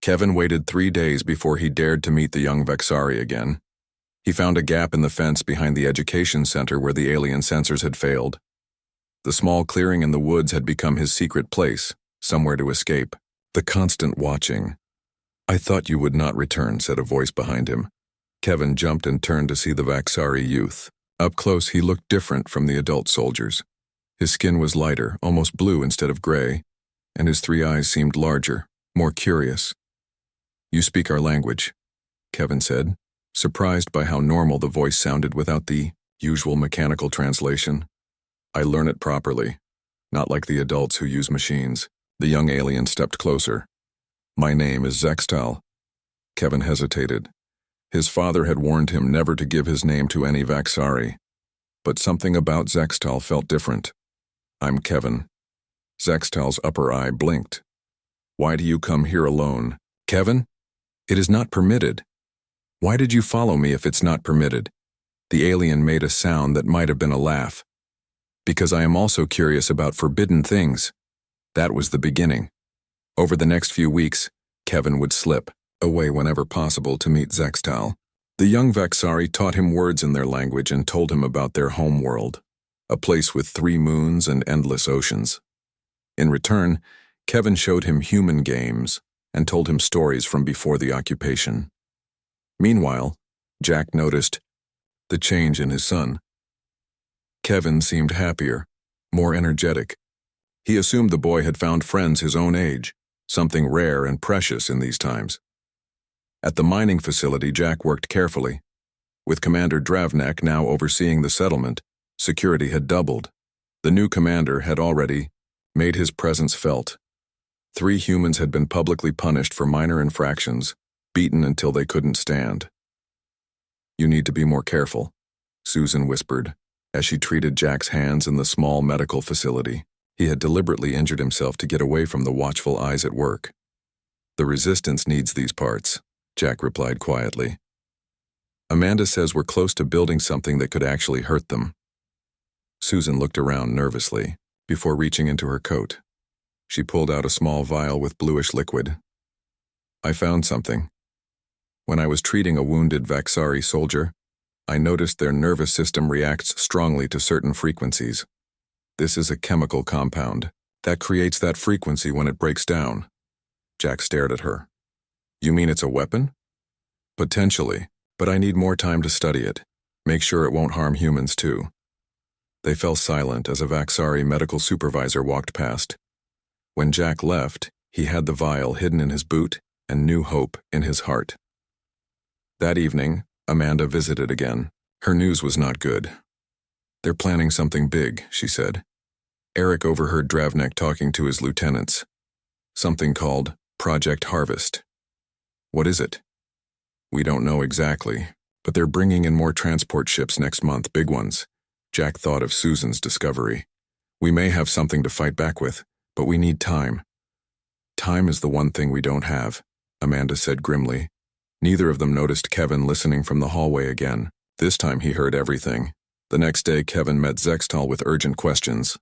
Kevin waited 3 days before he dared to meet the young Vexari again. He found a gap in the fence behind the education center where the alien sensors had failed. The small clearing in the woods had become his secret place, somewhere to escape. The constant watching. "I thought you would not return," said a voice behind him. Kevin jumped and turned to see the Vaxari youth. Up close, he looked different from the adult soldiers. His skin was lighter, almost blue instead of gray, and his 3 eyes seemed larger, more curious. "You speak our language," Kevin said, surprised by how normal the voice sounded without the usual mechanical translation. "I learn it properly, not like the adults who use machines." The young alien stepped closer. "My name is Zextal." Kevin hesitated. His father had warned him never to give his name to any Vaxari, but something about Zextal felt different. "I'm Kevin." Zextal's upper eye blinked. "Why do you come here alone?" "Kevin? It is not permitted." "Why did you follow me if it's not permitted?" The alien made a sound that might have been a laugh. "Because I am also curious about forbidden things." That was the beginning. Over the next few weeks, Kevin would slip away whenever possible to meet Zextal. The young Vaxari taught him words in their language and told him about their home world, a place with 3 moons and endless oceans. In return, Kevin showed him human games and told him stories from before the occupation. Meanwhile, Jack noticed the change in his son. Kevin seemed happier, more energetic. He assumed the boy had found friends his own age, something rare and precious in these times. At the mining facility, Jack worked carefully. With Commander Dravnak now overseeing the settlement, security had doubled. The new commander had already made his presence felt. 3 humans had been publicly punished for minor infractions, beaten until they couldn't stand. "You need to be more careful," Susan whispered, as she treated Jack's hands in the small medical facility. He had deliberately injured himself to get away from the watchful eyes at work. "The resistance needs these parts," Jack replied quietly. "Amanda says we're close to building something that could actually hurt them." Susan looked around nervously, before reaching into her coat. She pulled out a small vial with bluish liquid. "I found something. When I was treating a wounded Vaxari soldier, I noticed their nervous system reacts strongly to certain frequencies. This is a chemical compound that creates that frequency when it breaks down." Jack stared at her. "You mean it's a weapon?" "Potentially, but I need more time to study it. Make sure it won't harm humans too." They fell silent as a Vaxari medical supervisor walked past. When Jack left, he had the vial hidden in his boot and new hope in his heart. That evening, Amanda visited again. Her news was not good. "They're planning something big," she said. Eric overheard Dravnak talking to his lieutenants. "Something called Project Harvest." "What is it?" "We don't know exactly, but they're bringing in more transport ships next month, big ones." Jack thought of Susan's discovery. "We may have something to fight back with, but we need time." "Time is the one thing we don't have," Amanda said grimly. Neither of them noticed Kevin listening from the hallway again. This time he heard everything. The next day, Kevin met Zextal with urgent questions.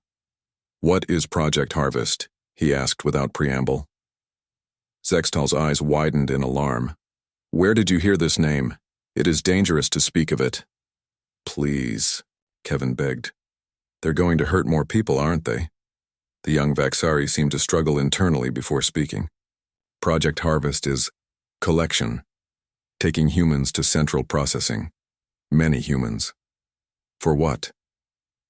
"What is Project Harvest?" he asked without preamble. Zextal's eyes widened in alarm. "Where did you hear this name? It is dangerous to speak of it." "Please," Kevin begged. "They're going to hurt more people, aren't they?" The young Vaxari seemed to struggle internally before speaking. "Project Harvest is collection, taking humans to central processing. Many humans. For what?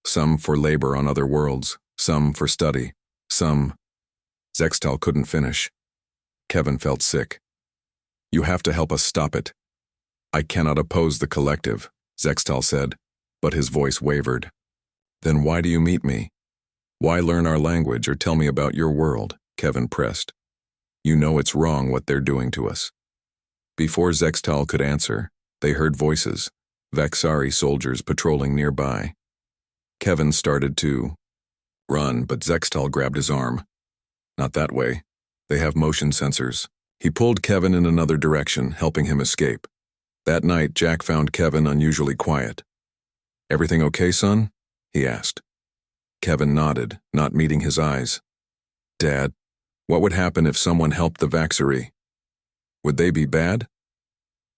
Some for labor on other worlds, some for study, some—" Zextal couldn't finish. Kevin felt sick. "You have to help us stop it." "I cannot oppose the collective," Zextal said, but his voice wavered. "Then why do you meet me? Why learn our language or tell me about your world?" Kevin pressed. "You know it's wrong what they're doing to us." Before Zextal could answer, they heard voices, Vaxari soldiers patrolling nearby. Kevin started to run, but Zextal grabbed his arm. "Not that way. They have motion sensors." He pulled Kevin in another direction, helping him escape. That night, Jack found Kevin unusually quiet. "Everything okay, son?" he asked. Kevin nodded, not meeting his eyes. "Dad, what would happen if someone helped the Vaxari?" Would they be bad?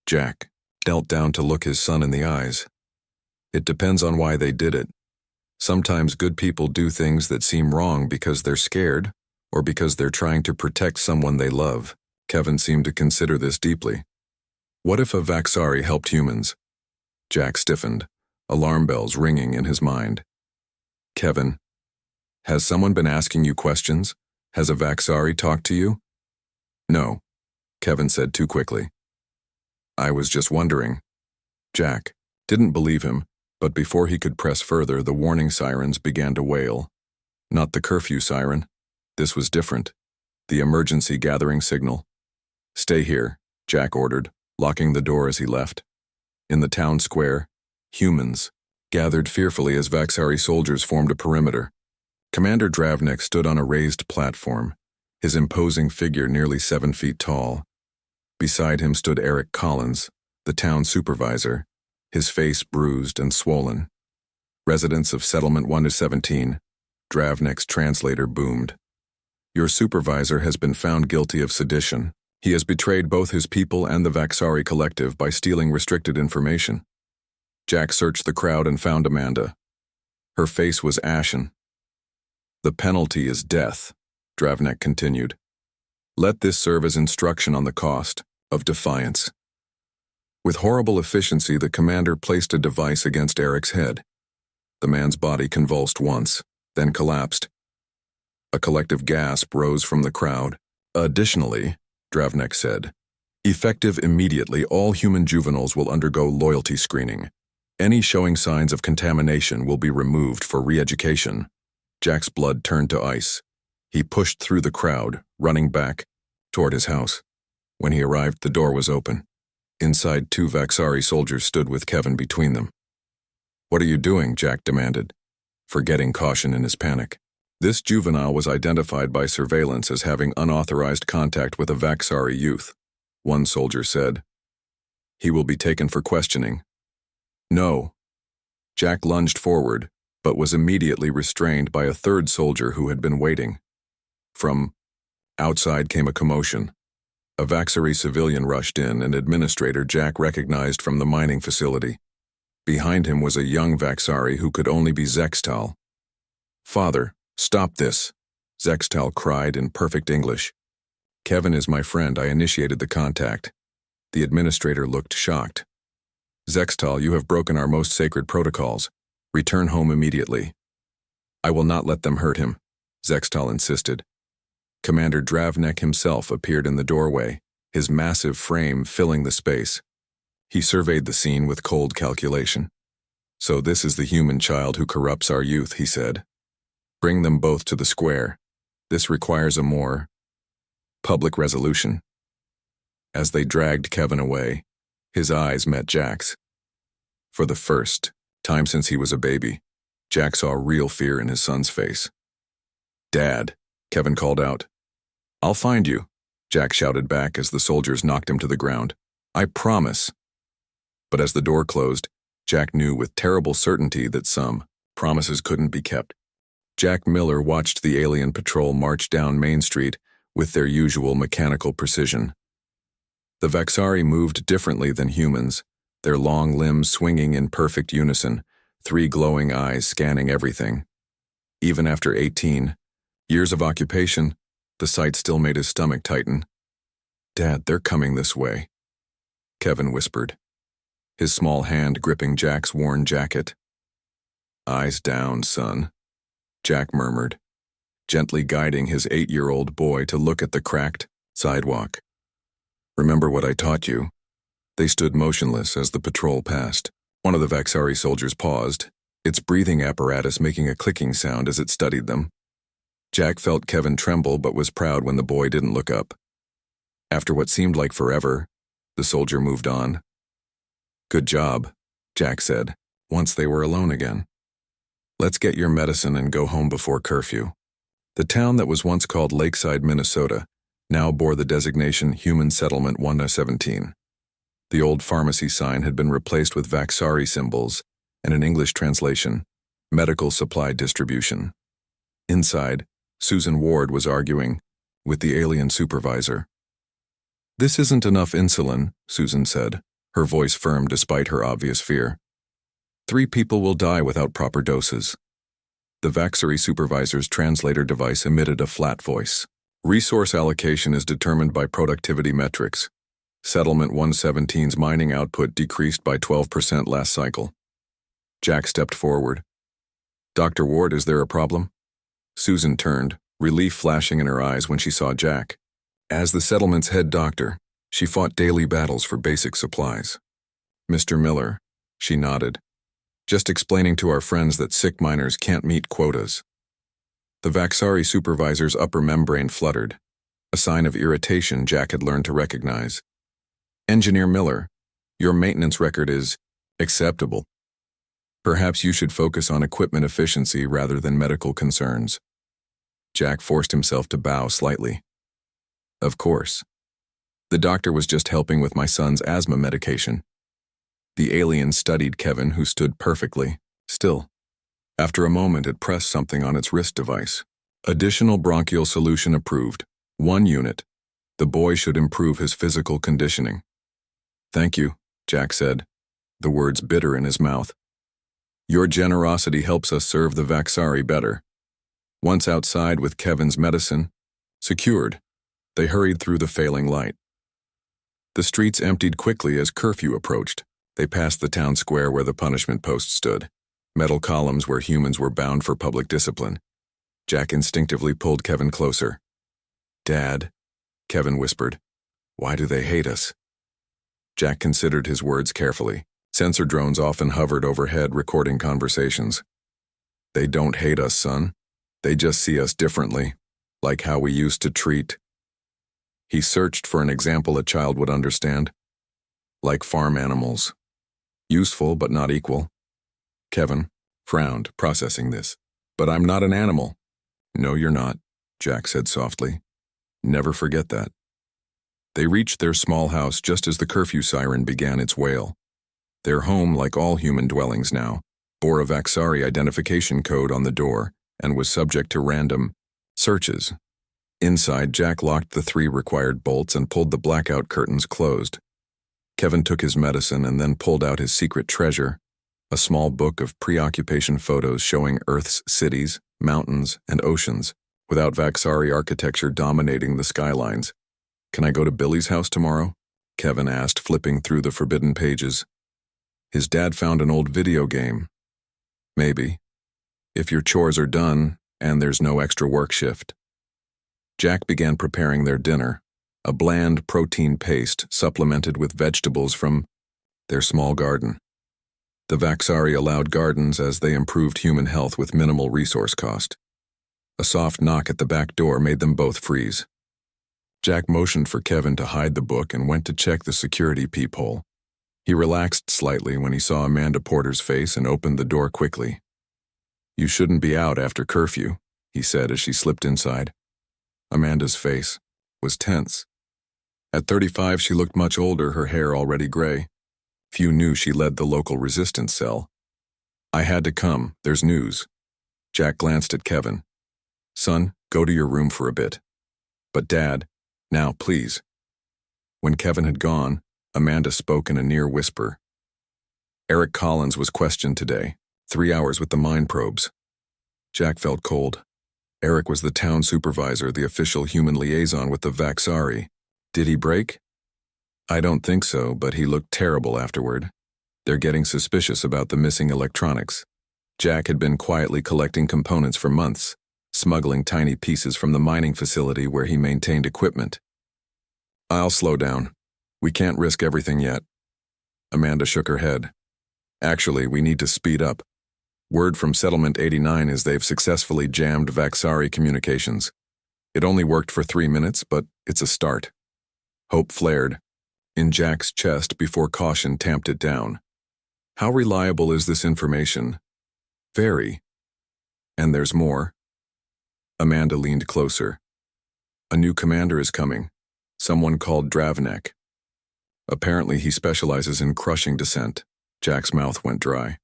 Jack knelt down to look his son in the eyes. It depends on why they did it. Sometimes good people do things that seem wrong because they're scared or because they're trying to protect someone they love. Kevin seemed to consider this deeply. What if a Vaxari helped humans? Jack stiffened, alarm bells ringing in his mind. Kevin, has someone been asking you questions? Has a Vaxari talked to you? No, Kevin said too quickly. I was just wondering. Jack didn't believe him, but before he could press further, the warning sirens began to wail. Not the curfew siren. This was different. The emergency gathering signal. Stay here, Jack ordered, locking the door as he left. In the town square, humans gathered fearfully as Vaxari soldiers formed a perimeter. Commander Dravnik stood on a raised platform, his imposing figure nearly 7 feet tall. Beside him stood Eric Collins, the town supervisor, his face bruised and swollen. Residents of Settlement 1-17, Dravnik's translator boomed. Your supervisor has been found guilty of sedition. He has betrayed both his people and the Vaxari collective by stealing restricted information. Jack searched the crowd and found Amanda. Her face was ashen. The penalty is death, Dravnik continued. Let this serve as instruction on the cost of defiance. With horrible efficiency, the commander placed a device against Eric's head. The man's body convulsed once, then collapsed. A collective gasp rose from the crowd. Additionally, Dravnik said, effective immediately, all human juveniles will undergo loyalty screening. Any showing signs of contamination will be removed for re-education. Jack's blood turned to ice. He pushed through the crowd, running back toward his house. When he arrived, the door was open. Inside, 2 Vaxari soldiers stood with Kevin between them. What are you doing? Jack demanded, forgetting caution in his panic. This juvenile was identified by surveillance as having unauthorized contact with a Vaxari youth, one soldier said. He will be taken for questioning. No. Jack lunged forward, but was immediately restrained by a third soldier who had been waiting. From outside came a commotion. A Vaxari civilian rushed in, an administrator Jack recognized from the mining facility. Behind him was a young Vaxari who could only be Zextal. Father, stop this, Zextal cried in perfect English. Kevin is my friend. I initiated the contact. The administrator looked shocked. Zextal, you have broken our most sacred protocols. Return home immediately. I will not let them hurt him, Zextal insisted. Commander Dravnik himself appeared in the doorway, his massive frame filling the space. He surveyed the scene with cold calculation. So this is the human child who corrupts our youth, he said. Bring them both to the square. This requires a more public resolution. As they dragged Kevin away, his eyes met Jack's. For the first time since he was a baby, Jack saw real fear in his son's face. Dad, Kevin called out. I'll find you, Jack shouted back as the soldiers knocked him to the ground. I promise. But as the door closed, Jack knew with terrible certainty that some promises couldn't be kept. Jack Miller watched the alien patrol march down Main Street with their usual mechanical precision. The Vaxari moved differently than humans, their long limbs swinging in perfect unison, 3 glowing eyes scanning everything. Even after 18 years of occupation, the sight still made his stomach tighten. Dad, they're coming this way, Kevin whispered, his small hand gripping Jack's worn jacket. Eyes down, son, Jack murmured, gently guiding his 8-year-old boy to look at the cracked sidewalk. Remember what I taught you? They stood motionless as the patrol passed. One of the Vaxari soldiers paused, its breathing apparatus making a clicking sound as it studied them. Jack felt Kevin tremble but was proud when the boy didn't look up. After what seemed like forever, the soldier moved on. Good job, Jack said, once they were alone again. Let's get your medicine and go home before curfew. The town that was once called Lakeside, Minnesota, now bore the designation Human Settlement 1-17. The old pharmacy sign had been replaced with Vaxari symbols and an English translation, Medical Supply Distribution. Inside, Susan Ward was arguing with the alien supervisor. This isn't enough insulin, Susan said, her voice firm despite her obvious fear. 3 people will die without proper doses. The Vaxari supervisor's translator device emitted a flat voice. Resource allocation is determined by productivity metrics. Settlement 117's mining output decreased by 12% last cycle. Jack stepped forward. Dr. Ward, is there a problem? Susan turned, relief flashing in her eyes when she saw Jack. As the settlement's head doctor, she fought daily battles for basic supplies. Mr. Miller, she nodded, just explaining to our friends that sick miners can't meet quotas. The Vaxari supervisor's upper membrane fluttered, a sign of irritation Jack had learned to recognize. Engineer Miller, your maintenance record is acceptable. Perhaps you should focus on equipment efficiency rather than medical concerns. Jack forced himself to bow slightly. Of course. The doctor was just helping with my son's asthma medication. The alien studied Kevin, who stood perfectly still. After a moment, it pressed something on its wrist device. Additional bronchial solution approved. 1 unit. The boy should improve his physical conditioning. Thank you, Jack said, the words bitter in his mouth. Your generosity helps us serve the Vaxari better. Once outside with Kevin's medicine, secured, they hurried through the failing light. The streets emptied quickly as curfew approached. They passed the town square where the punishment post stood, metal columns where humans were bound for public discipline. Jack instinctively pulled Kevin closer. Dad, Kevin whispered, why do they hate us? Jack considered his words carefully. Sensor drones often hovered overhead recording conversations. They don't hate us, son. They just see us differently, like how we used to treat. He searched for an example a child would understand. Like farm animals. Useful but not equal. Kevin frowned, processing this. But I'm not an animal. No, you're not, Jack said softly. Never forget that. They reached their small house just as the curfew siren began its wail. Their home, like all human dwellings now, bore a Vaxari identification code on the door and was subject to random searches. Inside, Jack locked the 3 required bolts and pulled the blackout curtains closed. Kevin took his medicine and then pulled out his secret treasure, a small book of preoccupation photos showing Earth's cities, mountains, and oceans, without Vaxari architecture dominating the skylines. Can I go to Billy's house tomorrow? Kevin asked, flipping through the forbidden pages. His dad found an old video game. Maybe. If your chores are done and there's no extra work shift. Jack began preparing their dinner, a bland protein paste supplemented with vegetables from their small garden. The Vaxari allowed gardens as they improved human health with minimal resource cost. A soft knock at the back door made them both freeze. Jack motioned for Kevin to hide the book and went to check the security peephole. He relaxed slightly when he saw Amanda Porter's face and opened the door quickly. You shouldn't be out after curfew, he said as she slipped inside. Amanda's face was tense. At 35, she looked much older, her hair already gray. Few knew she led the local resistance cell. I had to come, there's news. Jack glanced at Kevin. Son, go to your room for a bit. But Dad, now please. When Kevin had gone, Amanda spoke in a near whisper. Eric Collins was questioned today, 3 hours with the mine probes. Jack felt cold. Eric was the town supervisor, the official human liaison with the Vaxari. Did he break? I don't think so, but he looked terrible afterward. They're getting suspicious about the missing electronics. Jack had been quietly collecting components for months, smuggling tiny pieces from the mining facility where he maintained equipment. I'll slow down. We can't risk everything yet. Amanda shook her head. Actually, we need to speed up. Word from Settlement 89 is they've successfully jammed Vaxari communications. It only worked for 3 minutes, but it's a start. Hope flared in Jack's chest before caution tamped it down. How reliable is this information? Very. And there's more. Amanda leaned closer. A new commander is coming. Someone called Dravnek. Apparently he specializes in crushing dissent. Jack's mouth went dry.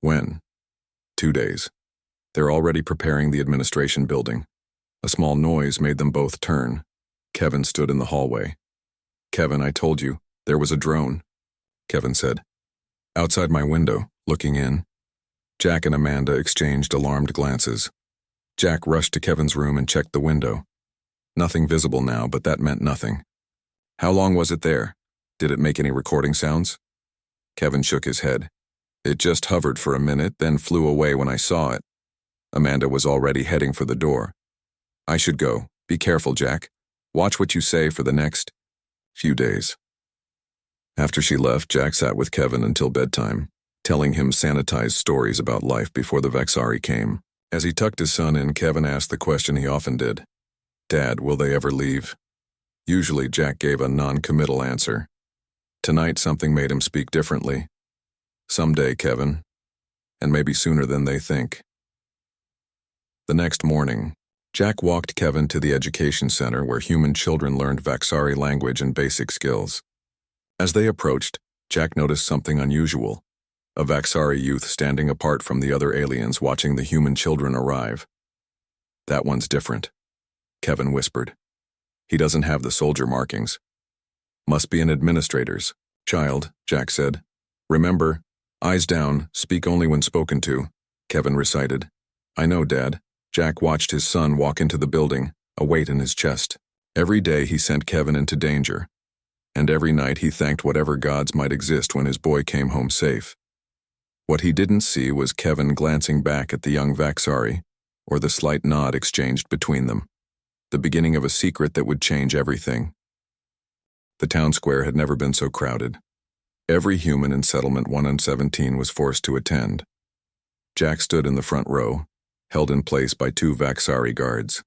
When? 2 days. They're already preparing the administration building. A small noise made them both turn. Kevin stood in the hallway. Kevin, I told you, there was a drone, Kevin said. Outside my window, looking in. Jack and Amanda exchanged alarmed glances. Jack rushed to Kevin's room and checked the window. Nothing visible now, but that meant nothing. How long was it there? Did it make any recording sounds? Kevin shook his head. It just hovered for a minute, then flew away when I saw it. Amanda was already heading for the door. I should go. Be careful, Jack. Watch what you say for the next few days. After she left, Jack sat with Kevin until bedtime, telling him sanitized stories about life before the Vexari came. As he tucked his son in, Kevin asked the question he often did. Dad, will they ever leave? Usually Jack gave a non-committal answer. Tonight something made him speak differently. Someday, Kevin. And maybe sooner than they think. The next morning, Jack walked Kevin to the education center where human children learned Vaxari language and basic skills. As they approached, Jack noticed something unusual. A Vaxari youth standing apart from the other aliens watching the human children arrive. That one's different, Kevin whispered. He doesn't have the soldier markings. Must be an administrator's child, Jack said. Remember, eyes down, speak only when spoken to, Kevin recited. I know, Dad. Jack watched his son walk into the building, a weight in his chest. Every day he sent Kevin into danger. And every night he thanked whatever gods might exist when his boy came home safe. What he didn't see was Kevin glancing back at the young Vaxari, or the slight nod exchanged between them. The beginning of a secret that would change everything. The town square had never been so crowded. Every human in Settlement 117 was forced to attend. Jack stood in the front row, held in place by two Vaxari guards.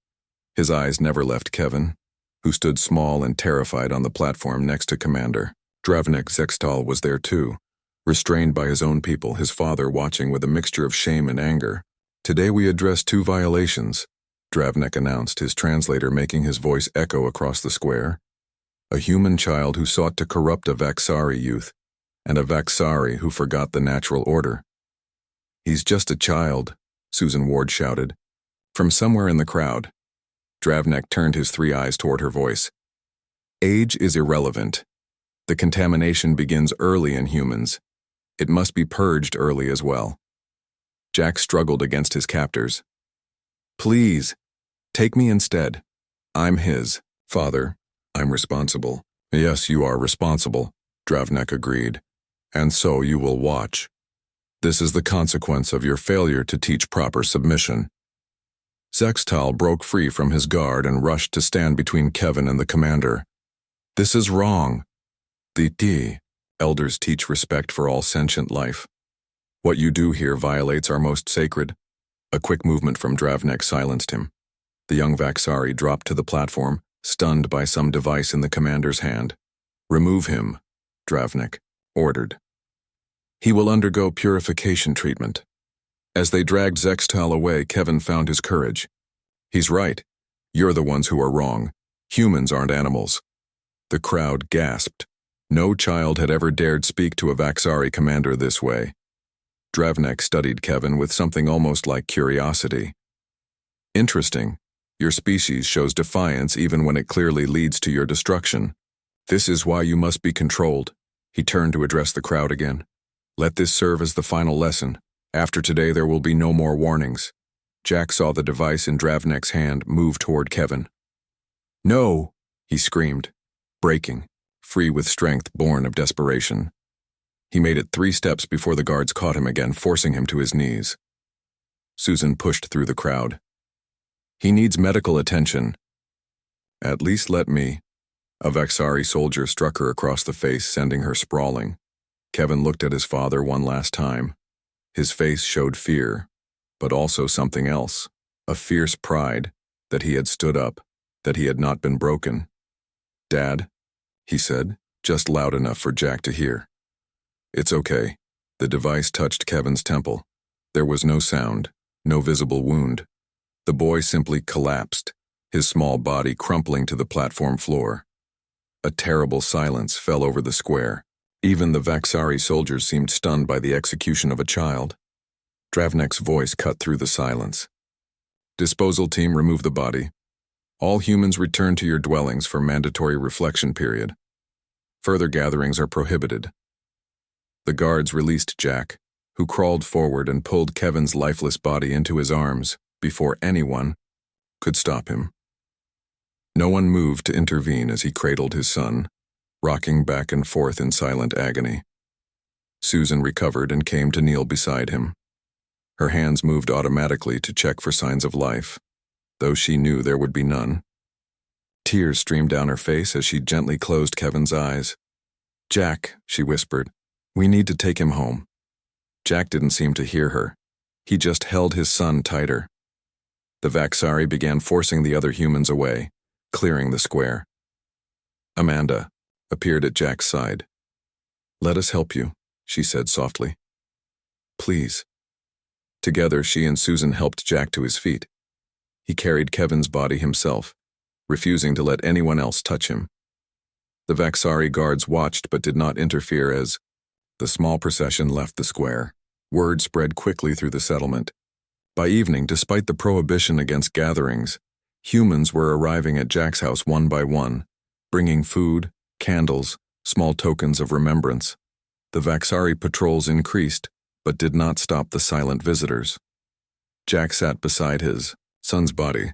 His eyes never left Kevin, who stood small and terrified on the platform next to Commander. Dravnik Zextal was there too, restrained by his own people, his father watching with a mixture of shame and anger. Today we address 2 violations, Dravnik announced, his translator making his voice echo across the square. A human child who sought to corrupt a Vaxari youth, and a Vaxari who forgot the natural order. He's just a child, Susan Ward shouted. From somewhere in the crowd, Dravnik turned his 3 eyes toward her voice. Age is irrelevant. The contamination begins early in humans. It must be purged early as well. Jack struggled against his captors. Please, take me instead. I'm his father. I'm responsible. Yes, you are responsible, Dravnik agreed. And so you will watch. This is the consequence of your failure to teach proper submission. Zextal broke free from his guard and rushed to stand between Kevin and the commander. This is wrong. The elders teach respect for all sentient life. What you do here violates our most sacred. A quick movement from Dravnik silenced him. The young Vaxari dropped to the platform, stunned by some device in the commander's hand. Remove him, Dravnik ordered. He will undergo purification treatment. As they dragged Zextal away, Kevin found his courage. He's right. You're the ones who are wrong. Humans aren't animals. The crowd gasped. No child had ever dared speak to a Vaxari commander this way. Dravnik studied Kevin with something almost like curiosity. Interesting. Your species shows defiance even when it clearly leads to your destruction. This is why you must be controlled. He turned to address the crowd again. Let this serve as the final lesson. After today there will be no more warnings. Jack saw the device in Dravnik's hand move toward Kevin. No, he screamed, breaking, free with strength born of desperation. He made it 3 steps before the guards caught him again, forcing him to his knees. Susan pushed through the crowd. He needs medical attention. At least let me. A Vaxari soldier struck her across the face, sending her sprawling. Kevin looked at his father one last time. His face showed fear, but also something else, a fierce pride that he had stood up, that he had not been broken. Dad, he said, just loud enough for Jack to hear. It's okay. The device touched Kevin's temple. There was no sound, no visible wound. The boy simply collapsed, his small body crumpling to the platform floor. A terrible silence fell over the square. Even the Vaxari soldiers seemed stunned by the execution of a child. Dravnik's voice cut through the silence. Disposal team, remove the body. All humans return to your dwellings for mandatory reflection period. Further gatherings are prohibited. The guards released Jack, who crawled forward and pulled Kevin's lifeless body into his arms before anyone could stop him. No one moved to intervene as he cradled his son, rocking back and forth in silent agony. Susan recovered and came to kneel beside him. Her hands moved automatically to check for signs of life, though she knew there would be none. Tears streamed down her face as she gently closed Kevin's eyes. "Jack," she whispered, "we need to take him home." Jack didn't seem to hear her. He just held his son tighter. The Vaxari began forcing the other humans away, clearing the square. Amanda appeared at Jack's side. "Let us help you," she said softly. "Please." Together, she and Susan helped Jack to his feet. He carried Kevin's body himself, refusing to let anyone else touch him. The Vaxari guards watched but did not interfere as the small procession left the square. Word spread quickly through the settlement. By evening, despite the prohibition against gatherings, humans were arriving at Jack's house one by one, bringing food, candles, small tokens of remembrance. The Vaxari patrols increased, but did not stop the silent visitors. Jack sat beside his son's body,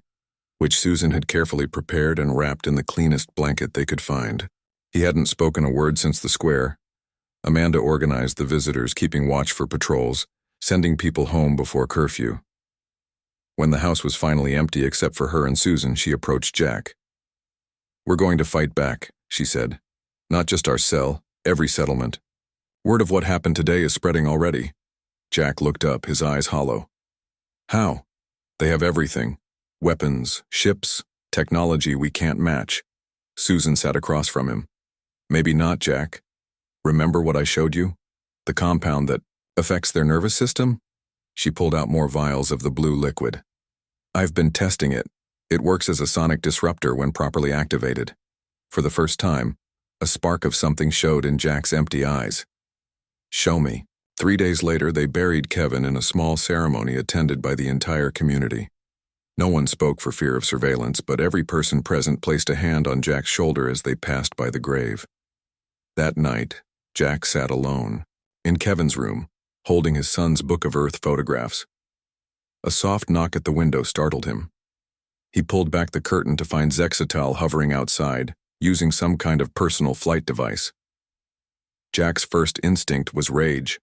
which Susan had carefully prepared and wrapped in the cleanest blanket they could find. He hadn't spoken a word since the square. Amanda organized the visitors, keeping watch for patrols, sending people home before curfew. When the house was finally empty except for her and Susan, she approached Jack. "We're going to fight back," she said. "Not just our cell, every settlement. Word of what happened today is spreading already." Jack looked up, his eyes hollow. "How?" "They have everything. Weapons, ships, technology we can't match." Susan sat across from him. "Maybe not, Jack. Remember what I showed you? The compound that affects their nervous system?" She pulled out more vials of the blue liquid. "I've been testing it. It works as a sonic disruptor when properly activated." For the first time, a spark of something showed in Jack's empty eyes. "Show me." 3 days later, they buried Kevin in a small ceremony attended by the entire community. No one spoke for fear of surveillance, but every person present placed a hand on Jack's shoulder as they passed by the grave. That night, Jack sat alone, in Kevin's room, holding his son's book of Earth photographs. A soft knock at the window startled him. He pulled back the curtain to find Zexatal hovering outside, using some kind of personal flight device. Jack's first instinct was rage.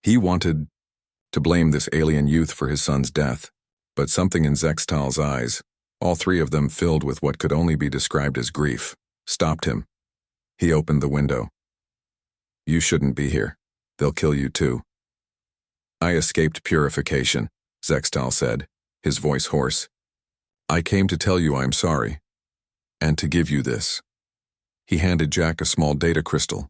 He wanted to blame this alien youth for his son's death, but something in Zexatal's eyes, all three of them filled with what could only be described as grief, stopped him. He opened the window. "You shouldn't be here. They'll kill you too." "I escaped purification," Zexatal said, his voice hoarse. "I came to tell you I'm sorry, and to give you this." He handed Jack a small data crystal.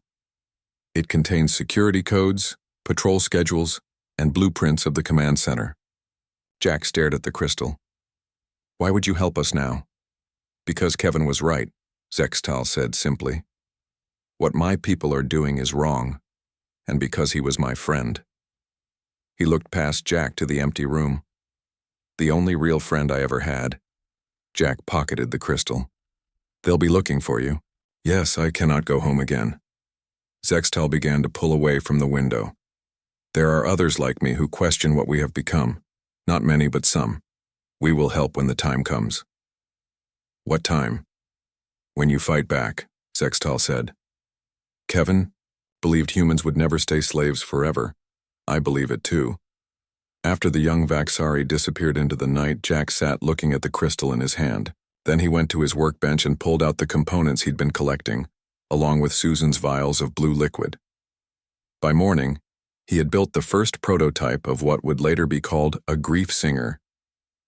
It contains security codes, patrol schedules, and blueprints of the command center. Jack stared at the crystal. "Why would you help us now?" "Because Kevin was right," Zexatal said simply. "What my people are doing is wrong, and because he was my friend." He looked past Jack to the empty room. "The only real friend I ever had." Jack pocketed the crystal. "They'll be looking for you." "Yes, I cannot go home again." Zexatal began to pull away from the window. "There are others like me who question what we have become. Not many, but some. We will help when the time comes." "What time?" "When you fight back," Zexatal said. Kevin believed humans would never stay slaves forever. I believe it too. After the young Vaxari disappeared into the night, Jack sat looking at the crystal in his hand. Then he went to his workbench and pulled out the components he'd been collecting, along with Susan's vials of blue liquid. By morning, he had built the first prototype of what would later be called a grief singer,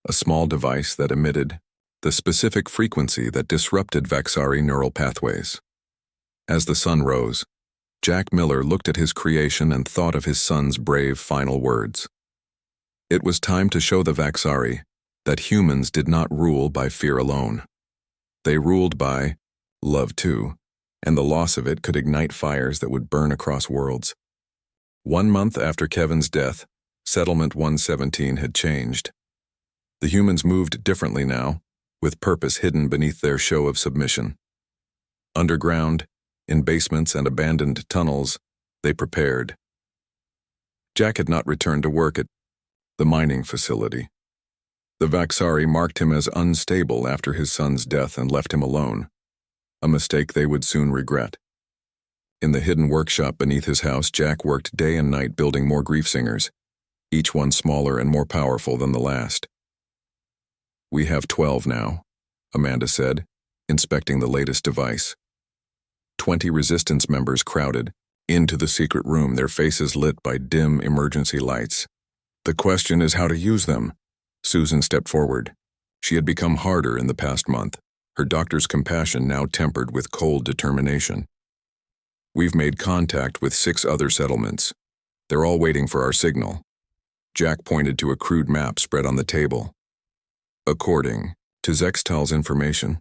a small device that emitted the specific frequency that disrupted Vaxari neural pathways. As the sun rose, Jack Miller looked at his creation and thought of his son's brave final words. It was time to show the Vaxari that humans did not rule by fear alone. They ruled by love too, and the loss of it could ignite fires that would burn across worlds. 1 month after Kevin's death, Settlement 117 had changed. The humans moved differently now, with purpose hidden beneath their show of submission. Underground, In basements and abandoned tunnels, they prepared. Jack had not returned to work at the mining facility. The Vaxari marked him as unstable after his son's death and left him alone, a mistake they would soon regret. In the hidden workshop beneath his house, Jack worked day and night building more grief singers, each one smaller and more powerful than the last. "We have 12 now," Amanda said, inspecting the latest device. 20 resistance members crowded into the secret room, their faces lit by dim emergency lights. "The question is how to use them." Susan stepped forward. She had become harder in the past month, her doctor's compassion now tempered with cold determination. "We've made contact with 6 other settlements. They're all waiting for our signal." Jack pointed to a crude map spread on the table. "According to Zextal's information,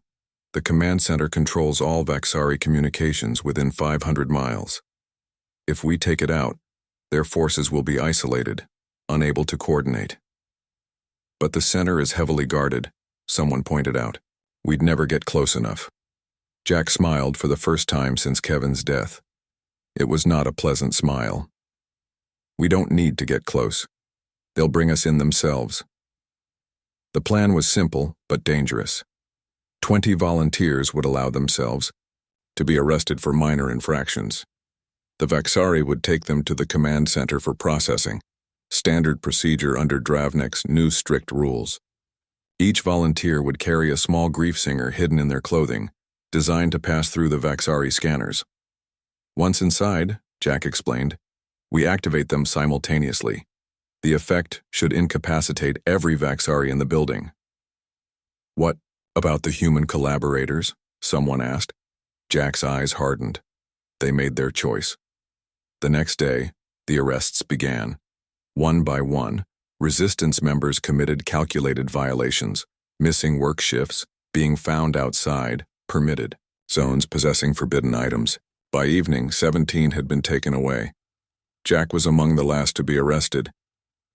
the command center controls all Vaxari communications within 500 miles. If we take it out, their forces will be isolated, unable to coordinate." "But the center is heavily guarded," someone pointed out. "We'd never get close enough." Jack smiled for the first time since Kevin's death. It was not a pleasant smile. "We don't need to get close. They'll bring us in themselves." The plan was simple but dangerous. 20 volunteers would allow themselves to be arrested for minor infractions. The Vaxari would take them to the command center for processing, standard procedure under Dravnek's new strict rules. Each volunteer would carry a small grief singer hidden in their clothing, designed to pass through the Vaxari scanners. "Once inside," Jack explained, "we activate them simultaneously. The effect should incapacitate every Vaxari in the building." "What about the human collaborators?" someone asked. Jack's eyes hardened. They made their choice. The next day, the arrests began. One by one, resistance members committed calculated violations, missing work shifts, being found outside, permitted, zones possessing forbidden items. By evening, 17 had been taken away. Jack was among the last to be arrested.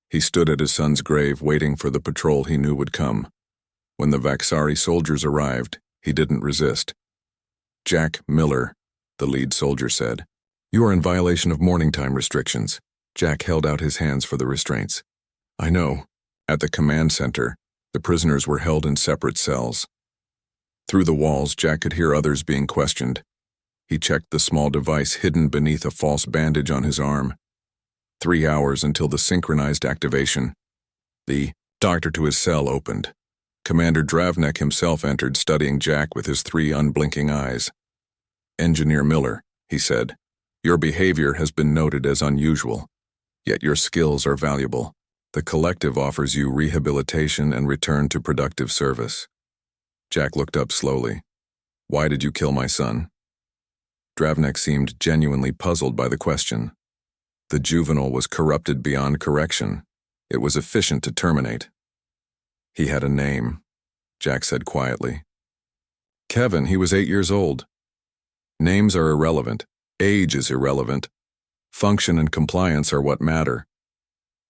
He stood at his son's grave waiting for the patrol he knew would come. When the Vaxari soldiers arrived, he didn't resist. "Jack Miller," the lead soldier said, "you are in violation of morning time restrictions." Jack held out his hands for the restraints. "I know." At the command center, the prisoners were held in separate cells. Through the walls, Jack could hear others being questioned. He checked the small device hidden beneath a false bandage on his arm. 3 hours until the synchronized activation. The doctor to his cell opened. Commander Dravnek himself entered, studying Jack with his 3 unblinking eyes. "Engineer Miller," he said, "your behavior has been noted as unusual, yet your skills are valuable. The collective offers you rehabilitation and return to productive service." Jack looked up slowly. "Why did you kill my son?" Dravnek seemed genuinely puzzled by the question. The juvenile was corrupted beyond correction. It was efficient to terminate. "He had a name," Jack said quietly. "Kevin, he was 8 years old." "Names are irrelevant. Age is irrelevant. Function and compliance are what matter."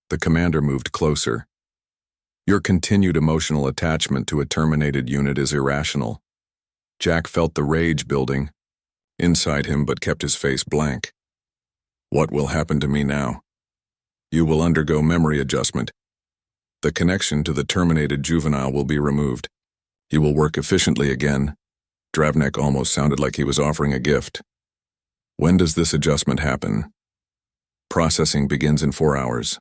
The commander moved closer. "Your continued emotional attachment to a terminated unit is irrational." Jack felt the rage building inside him but kept his face blank. "What will happen to me now?" "You will undergo memory adjustment. The connection to the terminated juvenile will be removed. You will work efficiently again." Dravnek almost sounded like he was offering a gift. "When does this adjustment happen?" "Processing begins in 4 hours.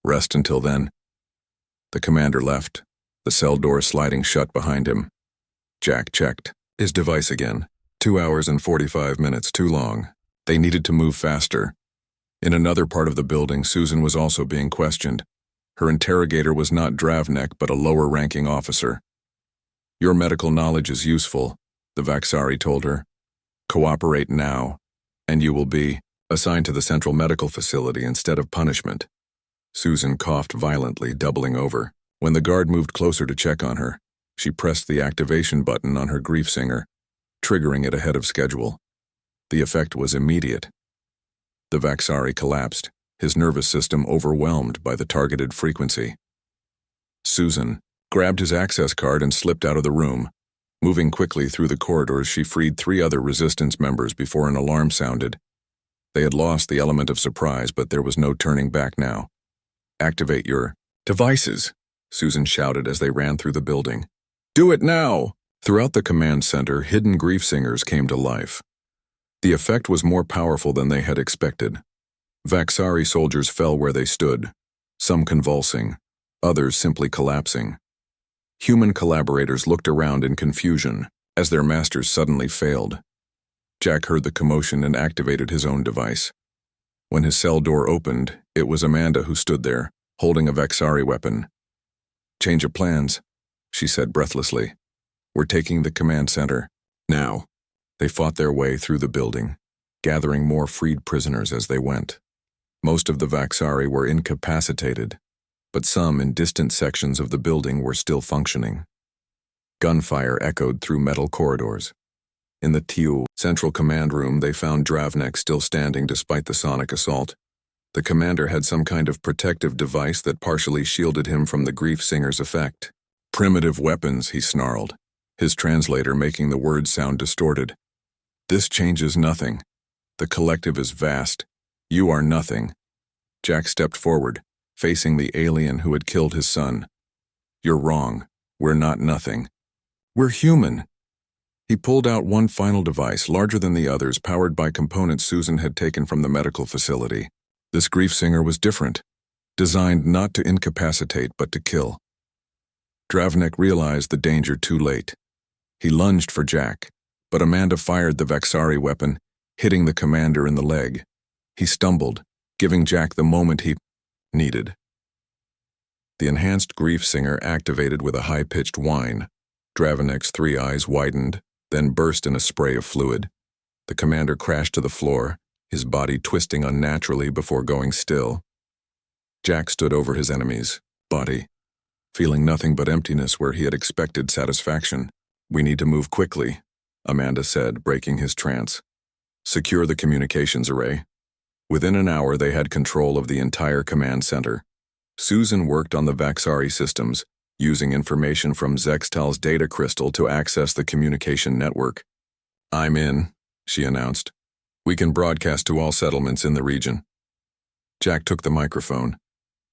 Rest until then." The commander left, the cell door sliding shut behind him. Jack checked his device again. 2 hours and 45 minutes, too long. They needed to move faster. In another part of the building, Susan was also being questioned. Her interrogator was not Dravnek, but a lower-ranking officer. "Your medical knowledge is useful," the Vaxari told her. "Cooperate now, and you will be assigned to the central medical facility instead of punishment." Susan coughed violently, doubling over. When the guard moved closer to check on her, she pressed the activation button on her grief singer, triggering it ahead of schedule. The effect was immediate. The Vaxari collapsed, his nervous system overwhelmed by the targeted frequency. Susan grabbed his access card and slipped out of the room. Moving quickly through the corridors, she freed 3 other resistance members before an alarm sounded. They had lost the element of surprise, but there was no turning back now. "Activate your devices," Susan shouted as they ran through the building. "Do it now!" Throughout the command center, hidden grief singers came to life. The effect was more powerful than they had expected. Vaxari soldiers fell where they stood, some convulsing, others simply collapsing. Human collaborators looked around in confusion as their masters suddenly failed. Jack heard the commotion and activated his own device. When his cell door opened, it was Amanda who stood there, holding a Vaxari weapon. "Change of plans," she said breathlessly. "We're taking the command center. Now." They fought their way through the building, gathering more freed prisoners as they went. Most of the Vaxari were incapacitated, but some in distant sections of the building were still functioning. Gunfire echoed through metal corridors. In the TU Central Command Room, they found Dravnik still standing despite the sonic assault. The commander had some kind of protective device that partially shielded him from the grief singer's effect. "Primitive weapons," he snarled, his translator making the words sound distorted. "This changes nothing. The collective is vast. You are nothing." Jack stepped forward, facing the alien who had killed his son. "You're wrong. We're not nothing. We're human." He pulled out one final device, larger than the others, powered by components Susan had taken from the medical facility. This grief singer was different, designed not to incapacitate but to kill. Dravnik realized the danger too late. He lunged for Jack, but Amanda fired the Vaxari weapon, hitting the commander in the leg. He stumbled, giving Jack the moment he needed. The enhanced grief singer activated with a high-pitched whine. Dravnik's 3 eyes widened, then burst in a spray of fluid. The commander crashed to the floor, his body twisting unnaturally before going still. Jack stood over his enemy's body, feeling nothing but emptiness where he had expected satisfaction. "We need to move quickly," Amanda said, breaking his trance. "Secure the communications array." Within an hour, they had control of the entire command center. Susan worked on the Vaxari systems, using information from Zextal's data crystal to access the communication network. "I'm in," she announced. "We can broadcast to all settlements in the region." Jack took the microphone.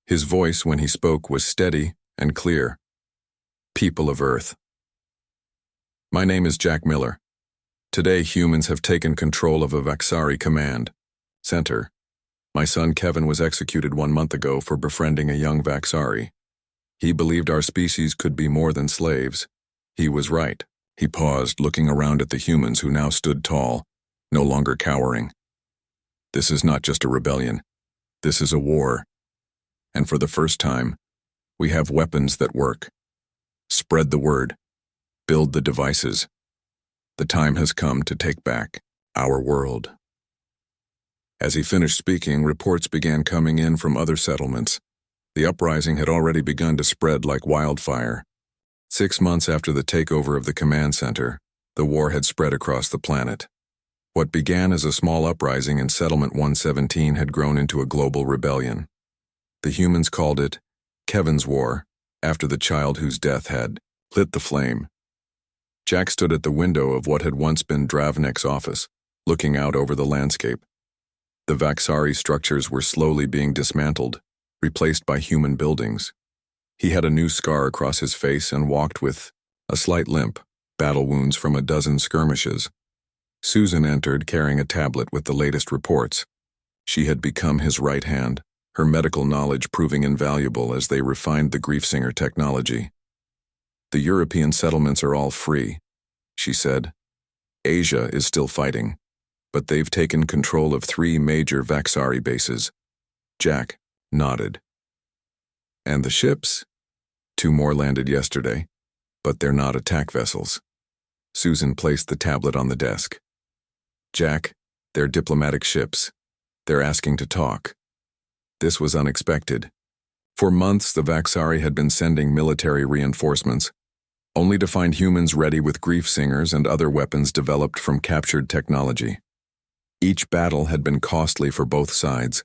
His voice, when he spoke, was steady and clear. "People of Earth. My name is Jack Miller. Today, humans have taken control of a Vaxari command center. My son Kevin was executed 1 month ago for befriending a young Vaxari. He believed our species could be more than slaves. He was right." He paused, looking around at the humans who now stood tall, no longer cowering. "This is not just a rebellion. This is a war. And for the first time, we have weapons that work. Spread the word. Build the devices. The time has come to take back our world." As he finished speaking, reports began coming in from other settlements. The uprising had already begun to spread like wildfire. 6 months after the takeover of the command center, the war had spread across the planet. What began as a small uprising in Settlement 117 had grown into a global rebellion. The humans called it Kevin's War, after the child whose death had lit the flame. Jack stood at the window of what had once been Dravnik's office, looking out over the landscape. The Vaxari structures were slowly being dismantled, replaced by human buildings. He had a new scar across his face and walked with a slight limp, battle wounds from a dozen skirmishes. Susan entered carrying a tablet with the latest reports. She had become his right hand, her medical knowledge proving invaluable as they refined the grief singer technology. "The European settlements are all free," she said. "Asia is still fighting, but they've taken control of 3 major Vaxari bases." Jack nodded. "And the ships? 2 more landed yesterday, but they're not attack vessels." Susan placed the tablet on the desk. "Jack, they're diplomatic ships. They're asking to talk." This was unexpected. For months, the Vaxari had been sending military reinforcements, only to find humans ready with grief singers and other weapons developed from captured technology. Each battle had been costly for both sides,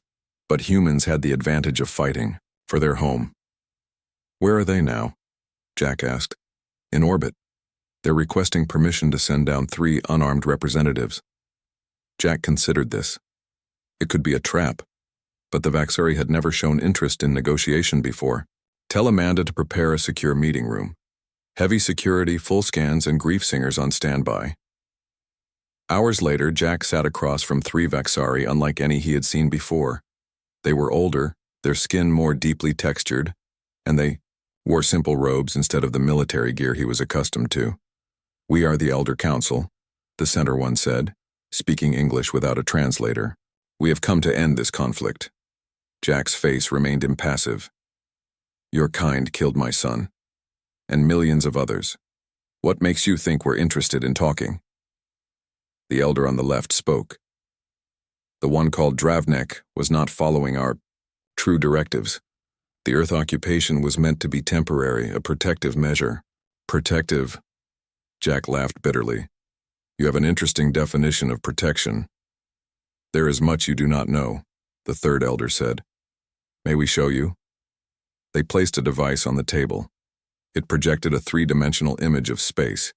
but humans had the advantage of fighting for their home. "Where are they now?" Jack asked. "In orbit. They're requesting permission to send down 3 unarmed representatives. Jack considered this. It could be a trap, but the Vaxari had never shown interest in negotiation before. Tell Amanda to prepare a secure meeting room. Heavy security, full scans, and grief singers on standby. Hours later, Jack sat across from 3 Vaxari unlike any he had seen before. They were older, their skin more deeply textured, and they wore simple robes instead of the military gear he was accustomed to. "We are the Elder Council," the center one said, speaking English without a translator. "We have come to end this conflict." Jack's face remained impassive. "Your kind killed my son, and millions of others. What makes you think we're interested in talking?" The elder on the left spoke. "The one called Dravnek was not following our true directives. The Earth occupation was meant to be temporary, a protective measure." "Protective?" Jack laughed bitterly. "You have an interesting definition of protection." "There is much you do not know," the third elder said. "May we show you?" They placed a device on the table. It projected a 3-dimensional image of space,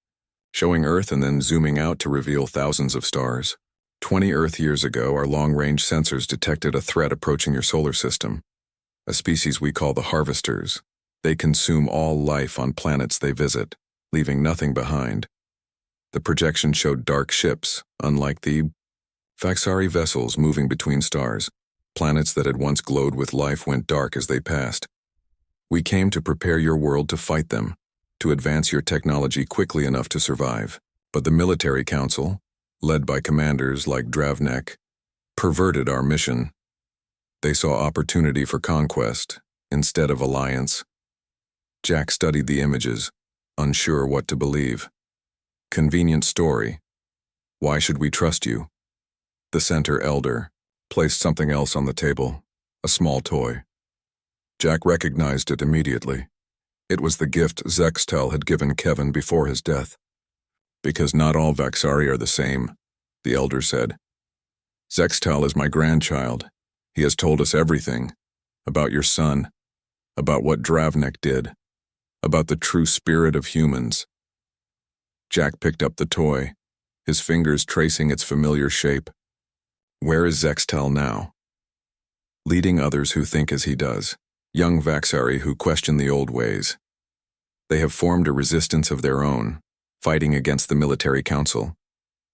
showing Earth and then zooming out to reveal thousands of stars. 20 Earth years ago, our long-range sensors detected a threat approaching your solar system, a species we call the harvesters. They consume all life on planets they visit, leaving nothing behind. The projection showed dark ships, unlike the Vaxari vessels moving between stars. Planets that had once glowed with life went dark as they passed. "We came to prepare your world to fight them, to advance your technology quickly enough to survive." But the military council, led by commanders like Dravnek, perverted our mission. They saw opportunity for conquest instead of alliance. Jack studied the images, unsure what to believe. "Convenient story. Why should we trust you?" The center elder placed something else on the table, a small toy. Jack recognized it immediately. It was the gift Zextel had given Kevin before his death. "Because not all Vaxari are the same," the elder said. "Zextel is my grandchild. He has told us everything. About your son. About what Dravnek did. About the true spirit of humans." Jack picked up the toy, his fingers tracing its familiar shape. "Where is Zextel now?" "Leading others who think as he does. Young Vaxari who question the old ways. They have formed a resistance of their own, fighting against the military council."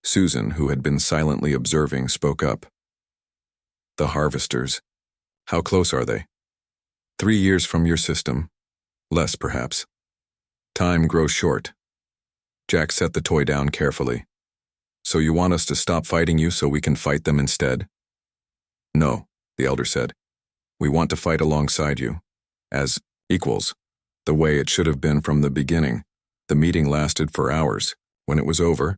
Susan, who had been silently observing, spoke up. "The harvesters. How close are they?" 3 years from your system. Less, perhaps. Time grows short." Jack set the toy down carefully. "So you want us to stop fighting you so we can fight them instead?" "No," the elder said. "We want to fight alongside you, as equals, the way it should have been from the beginning." The meeting lasted for hours. When it was over,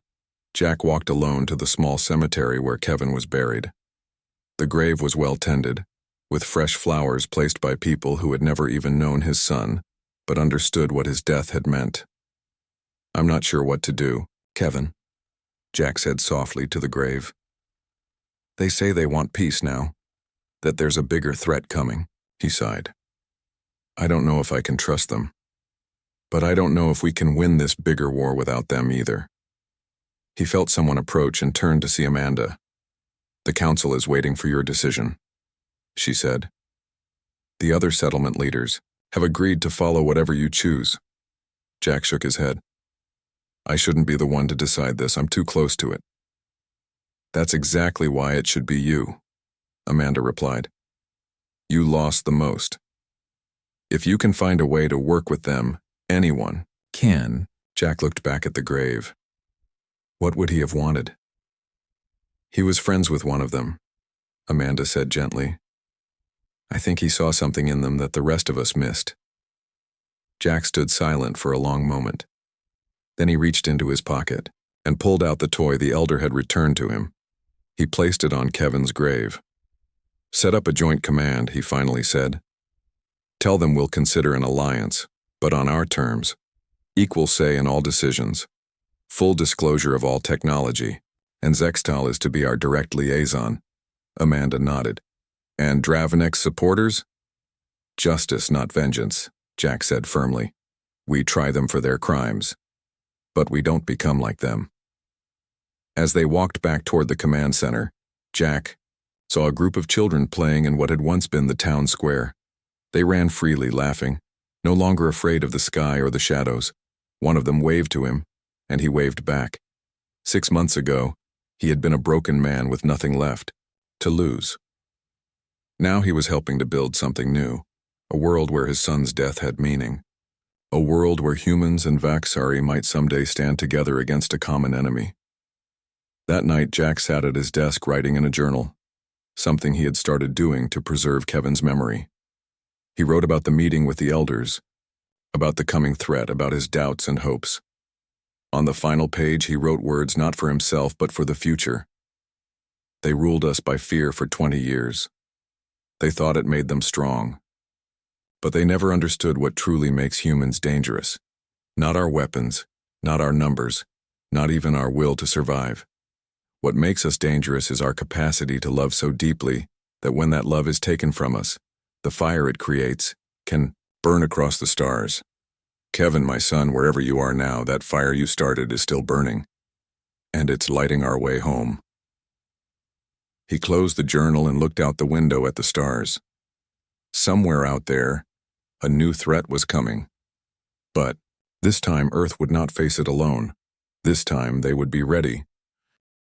Jack walked alone to the small cemetery where Kevin was buried. The grave was well tended, with fresh flowers placed by people who had never even known his son, but understood what his death had meant. "I'm not sure what to do, Kevin," Jack said softly to the grave. "They say they want peace now, that there's a bigger threat coming," he sighed. "I don't know if I can trust them. But I don't know if we can win this bigger war without them either." He felt someone approach and turned to see Amanda. "The council is waiting for your decision," she said. "The other settlement leaders have agreed to follow whatever you choose." Jack shook his head. "I shouldn't be the one to decide this. I'm too close to it." "That's exactly why it should be you," Amanda replied. "You lost the most. If you can find a way to work with them, anyone can." Jack looked back at the grave. What would he have wanted? "He was friends with one of them," Amanda said gently. "I think he saw something in them that the rest of us missed." Jack stood silent for a long moment. Then he reached into his pocket and pulled out the toy the elder had returned to him. He placed it on Kevin's grave. "Set up a joint command," he finally said. "Tell them we'll consider an alliance, but on our terms. Equal say in all decisions. Full disclosure of all technology, and Zextal is to be our direct liaison." Amanda nodded. "And Dravnek's supporters?" "Justice, not vengeance," Jack said firmly. "We try them for their crimes." but we don't become like them. As they walked back toward the command center, Jack saw a group of children playing in what had once been the town square. They ran freely, laughing, no longer afraid of the sky or the shadows. One of them waved to him, and he waved back. 6 months ago, he had been a broken man with nothing left to lose. Now he was helping to build something new, a world where his son's death had meaning. A world where humans and Vaxari might someday stand together against a common enemy. That night, Jack sat at his desk writing in a journal, something he had started doing to preserve Kevin's memory. He wrote about the meeting with the elders, about the coming threat, about his doubts and hopes. On the final page, he wrote words not for himself but for the future. They ruled us by fear for 20 years. They thought it made them strong. But they never understood what truly makes humans dangerous. Not our weapons, not our numbers, not even our will to survive. What makes us dangerous is our capacity to love so deeply that when that love is taken from us, the fire it creates can burn across the stars. Kevin, my son, wherever you are now, that fire you started is still burning, and it's lighting our way home. He closed the journal and looked out the window at the stars. Somewhere out there, a new threat was coming. But this time Earth would not face it alone. This time they would be ready.